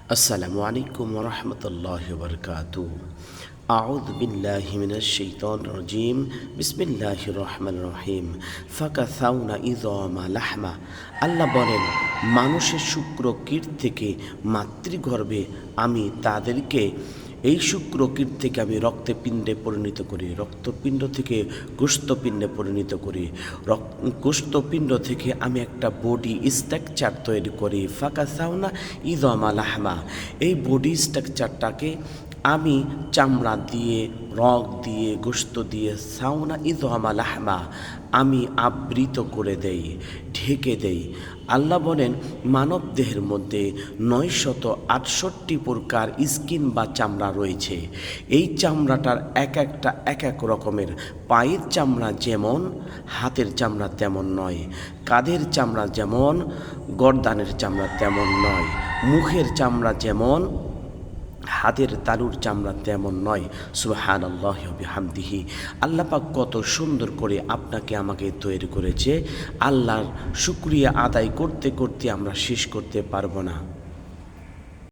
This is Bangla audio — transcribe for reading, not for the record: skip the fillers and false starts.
আসসালামু আলাইকুম ওরহমতুল্লাহি ওবরকাতু। আউযু বিল্লাহি মিনাশ শাইতানির রাজিম। বিসমিল্লাহির রহমানির রহিম। ফাকাসাউনা ইযামা লাহমা। আল্লাহ বলেন, মানুষের শুক্র কীট থেকে মাতৃগর্ভে আমি তাদেরকে এই শুক্রকীট থেকে আমি রক্তপিণ্ডে পরিণত করি, রক্তপিণ্ড থেকে গোশতপিণ্ডে পরিণত করি, গোশতপিণ্ড থেকে আমি একটা বডি স্ট্রাকচার তৈরি করি। ফাঁকা সাউনা ইদমা লাহমা। এই বডি স্ট্রাকচারটাকে আমি চামড়া দিয়ে, রগ দিয়ে, গোশত দিয়ে, সাউনা ইদমা লাহমা আমি আবৃত করে দেই, ঢেকে দেই। আল্লাহ বলেন, মানব দেহের মধ্যে 968 প্রকার স্কিন বা চামড়া রয়েছে। এই চামড়াটার এক একটা এক এক রকমের। পায়ের চামড়া যেমন, হাতের চামড়া তেমন নয়। কাঁধের চামড়া যেমন, গর্দানের চামড়া তেমন নয়। মুখের চামড়া যেমন, হাতের তালুর চামড়া তেমন নয়। সুবহানাল্লাহি ওয়া বিহামদিহি। আল্লাহ পাক কত সুন্দর করে আপনাকে আমাকে তৈরি করেছে। আল্লাহর শুকরিয়া আদায় করতে করতে আমরা শেষ করতে পারবো না।